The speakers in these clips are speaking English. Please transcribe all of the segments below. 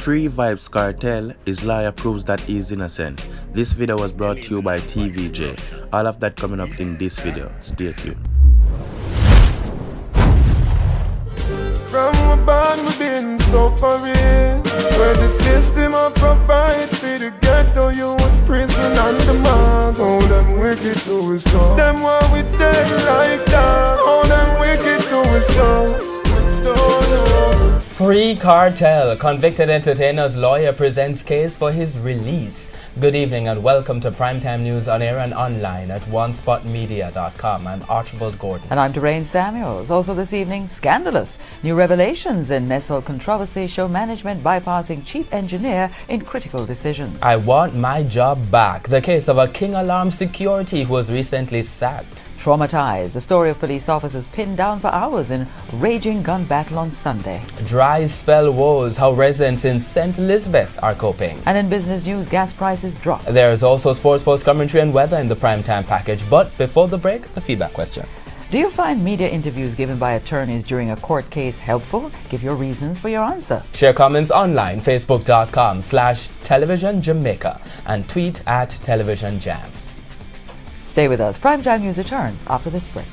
Free Vybz Kartel, his lawyer proves that he is innocent. This video was brought to you by TVJ. All of that coming up in this video. Stay tuned. From a band we've been suffering, where the system of provide for the ghetto youth, prison and the mob. All them wicked to us so. Them why we dead like that. All them wicked to us so. Free Kartel, convicted entertainer's lawyer presents case for his release. Good evening and welcome to Primetime News on air and online at onespotmedia.com. I'm Archibald Gordon. And I'm Doreen Samuels. Also this evening, scandalous. New revelations in Nestle controversy show management bypassing chief engineer in critical decisions. I want my job back. The case of a King Alarm security who was recently sacked. Traumatized. The story of police officers pinned down for hours in raging gun battle on Sunday. Dry spell woes, how residents in St. Elizabeth are coping. And in business news, gas prices drop. There is also sports post commentary and weather in the primetime package. But before the break, the feedback question. Do you find media interviews given by attorneys during a court case helpful? Give your reasons for your answer. Share comments online, facebook.com/television Jamaica and tweet at Television Jam. Stay with us. Primetime News returns after this break.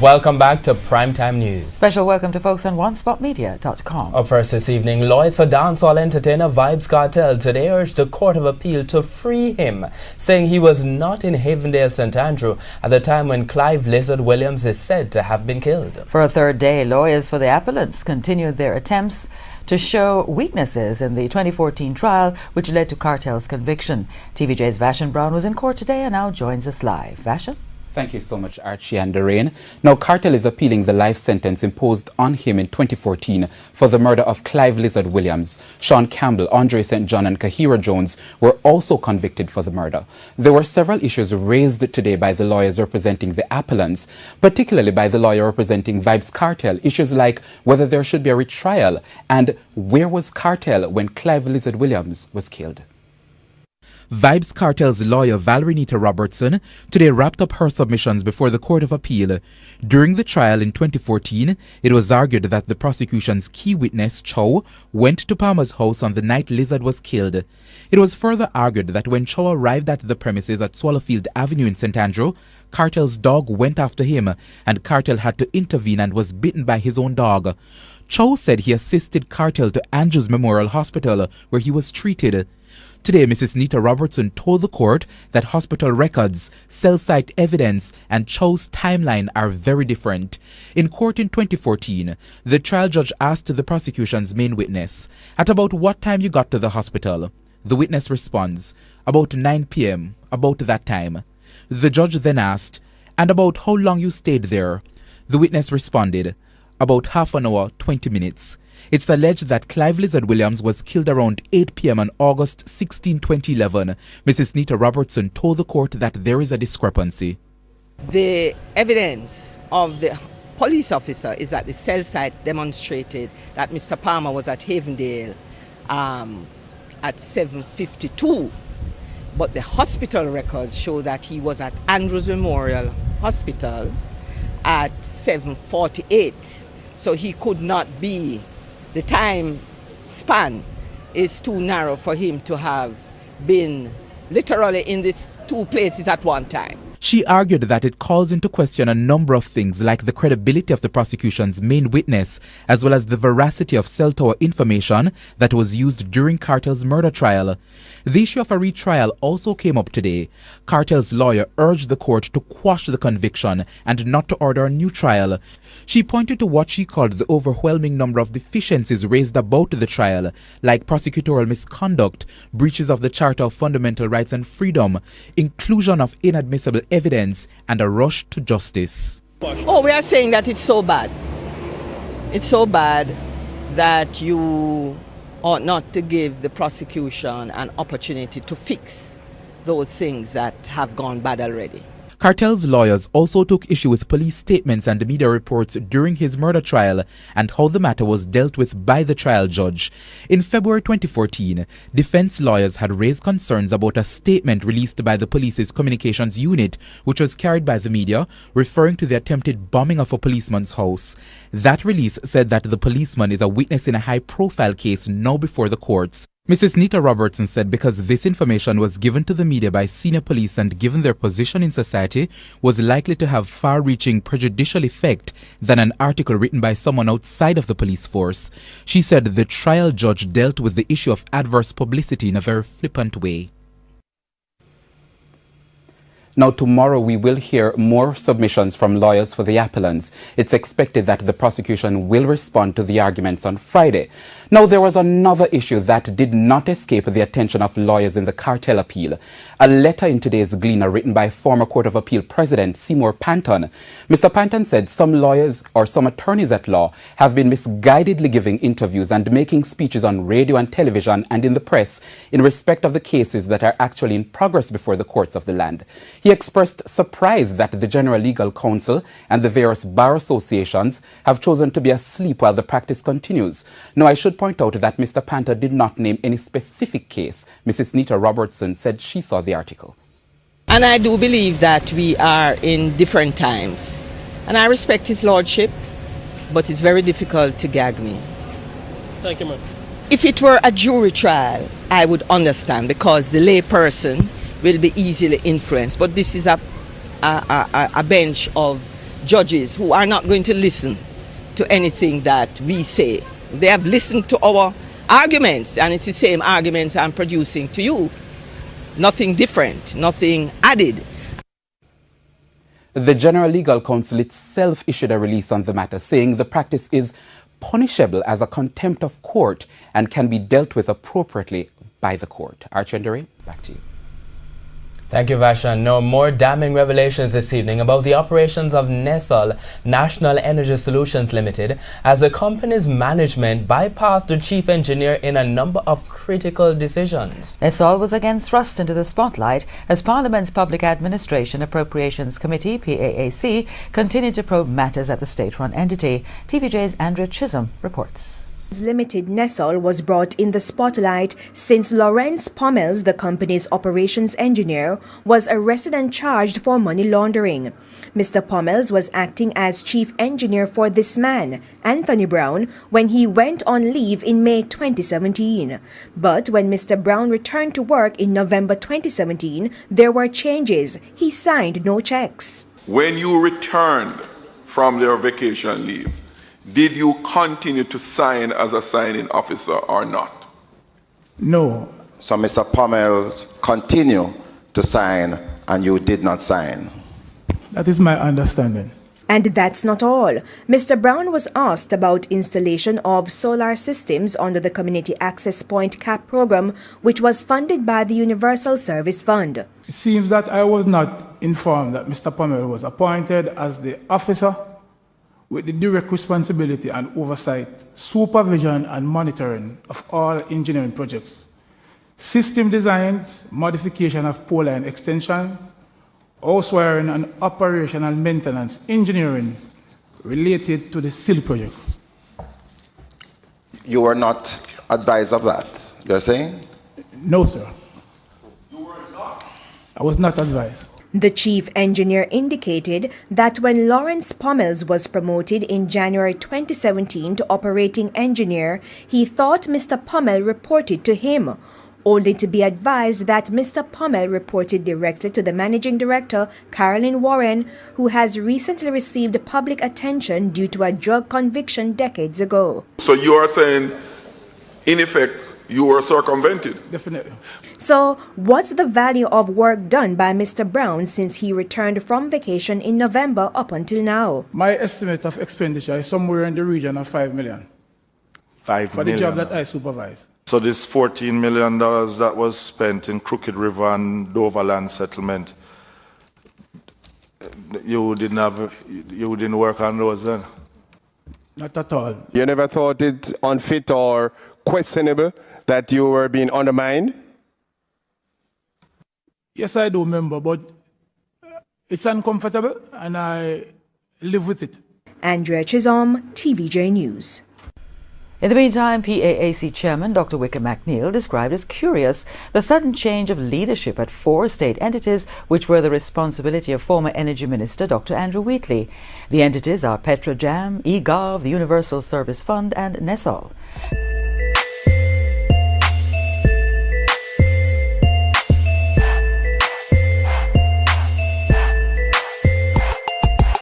Welcome back to Primetime News. Special welcome to folks on onespotmedia.com. Up first this evening, lawyers for dancehall entertainer Vybz Kartel today urged the Court of Appeal to free him, saying he was not in Havendale, St. Andrew at the time when Clive Lizard Williams is said to have been killed. For a third day, lawyers for the appellants continued their attempts to show weaknesses in the 2014 trial which led to Kartel's conviction. TVJ's Vashon Brown was in court today and now joins us live. Vashon? Thank you so much, Archie and Doreen. Now, Kartel is appealing the life sentence imposed on him in 2014 for the murder of Clive Lizard Williams. Sean Campbell, Andre St. John and Kahira Jones were also convicted for the murder. There were several issues raised today by the lawyers representing the appellants, particularly by the lawyer representing Vybz Kartel. Issues like whether there should be a retrial and where was Kartel when Clive Lizard Williams was killed. Vybz Kartel's lawyer Valerie Nita Robertson today wrapped up her submissions before the Court of Appeal. During the trial in 2014, it was argued that the prosecution's key witness, Chow, went to Palmer's house on the night Lizard was killed. It was further argued that when Chow arrived at the premises at Swallowfield Avenue in St. Andrew, Kartel's dog went after him and Kartel had to intervene and was bitten by his own dog. Chow said he assisted Kartel to Andrews Memorial Hospital where he was treated. Today, Mrs. Nita Robertson told the court that hospital records, cell site evidence, and Chow's timeline are very different. In court in 2014, the trial judge asked the prosecution's main witness, "At about what time you got to the hospital?" The witness responds, "About 9 p.m., about that time." The judge then asked, "And about how long you stayed there?" The witness responded, "About half an hour, 20 minutes. It's alleged that Clive Lizard Williams was killed around 8 p.m. on August 16, 2011. Mrs. Nita Robertson told the court that there is a discrepancy. The evidence of the police officer is that the cell site demonstrated that Mr. Palmer was at Havendale at 7:52, but the hospital records show that he was at Andrews Memorial Hospital at 7:48, so he could not be. The time span is too narrow for him to have been literally in these two places at one time. She argued that it calls into question a number of things like the credibility of the prosecution's main witness, as well as the veracity of cell tower information that was used during Kartel's murder trial. The issue of a retrial also came up today. Kartel's lawyer urged the court to quash the conviction and not to order a new trial. She pointed to what she called the overwhelming number of deficiencies raised about the trial, like prosecutorial misconduct, breaches of the Charter of Fundamental Rights and Freedom, inclusion of inadmissible evidence, and a rush to justice. Oh, we are saying that it's so bad. It's so bad that you ought not to give the prosecution an opportunity to fix those things that have gone bad already. Kartel's lawyers also took issue with police statements and media reports during his murder trial and how the matter was dealt with by the trial judge. In February 2014, defense lawyers had raised concerns about a statement released by the police's communications unit, which was carried by the media, referring to the attempted bombing of a policeman's house. That release said that the policeman is a witness in a high-profile case now before the courts. Mrs. Nita Robertson said because this information was given to the media by senior police and given their position in society was likely to have far-reaching prejudicial effect than an article written by someone outside of the police force. She said the trial judge dealt with the issue of adverse publicity in a very flippant way. Now, tomorrow we will hear more submissions from lawyers for the appellants. It's expected that the prosecution will respond to the arguments on Friday. Now, there was another issue that did not escape the attention of lawyers in the Kartel appeal. A letter in today's Gleaner written by former Court of Appeal President Seymour Panton. Mr. Panton said some lawyers or some attorneys at law have been misguidedly giving interviews and making speeches on radio and television and in the press in respect of the cases that are actually in progress before the courts of the land. He expressed surprise that the General Legal Council and the various bar associations have chosen to be asleep while the practice continues. Now, I should point out that Mr. Panton did not name any specific case. Mrs. Nita Robertson said she saw the article. And I do believe that we are in different times. And I respect his lordship, but it's very difficult to gag me. Thank you, ma'am. If it were a jury trial, I would understand because the lay person will be easily influenced. But this is a bench of judges who are not going to listen to anything that we say. They have listened to our arguments, and it's the same arguments I'm producing to you. Nothing different, nothing added. The General Legal Council itself issued a release on the matter, saying the practice is punishable as a contempt of court and can be dealt with appropriately by the court. Archie and Ray, back to you. Thank you, Vashan. No more damning revelations this evening about the operations of Nessol National Energy Solutions Limited as the company's management bypassed the chief engineer in a number of critical decisions. Nessol was again thrust into the spotlight as Parliament's Public Administration Appropriations Committee, PAAC, continued to probe matters at the state-run entity. TVJ's Andrea Chisholm reports. Limited Nessol was brought in the spotlight since Lawrence Pommels, the company's operations engineer, was arrested and charged for money laundering. Mr. Pommels was acting as chief engineer for this man, Anthony Brown, when he went on leave in May 2017. But when Mr. Brown returned to work in November 2017, there were changes. He signed no checks. When you returned from your vacation leave, did you continue to sign as a signing officer or not? No. So Mr. Pommels continued to sign and you did not sign? That is my understanding. And that's not all. Mr. Brown was asked about installation of solar systems under the Community Access Point CAP program, which was funded by the Universal Service Fund. It seems that I was not informed that Mr. Pommels was appointed as the officer with the direct responsibility and oversight, supervision and monitoring of all engineering projects, system designs, modification of pole line extension, house wiring and operational maintenance engineering related to the SIL project. You were not advised of that, you're saying? No, sir. You were not? I was not advised. The chief engineer indicated that when Lawrence Pommels was promoted in January 2017 to operating engineer, he thought Mr. Pommel reported to him, only to be advised that Mr. Pommel reported directly to the managing director, Carolyn Warren, who has recently received public attention due to a drug conviction decades ago. So you are saying, in effect, you were circumvented? Definitely. So, what's the value of work done by Mr. Brown since he returned from vacation in November up until now? My estimate of expenditure is somewhere in the region of $5 million. For the job that I supervise. So this $14 million that was spent in Crooked River and Dover land settlement, you didn't work on those then? Not at all. You never thought it unfit or questionable that you were being undermined? Yes, I do remember, but It's uncomfortable, and I live with it. Andrea Chisholm, TVJ News. In the meantime, PAAC Chairman Dr. Wicker McNeil described as curious the sudden change of leadership at 4 state entities which were the responsibility of former Energy Minister Dr. Andrew Wheatley. The entities are Petrojam, eGov, the Universal Service Fund and NESOL.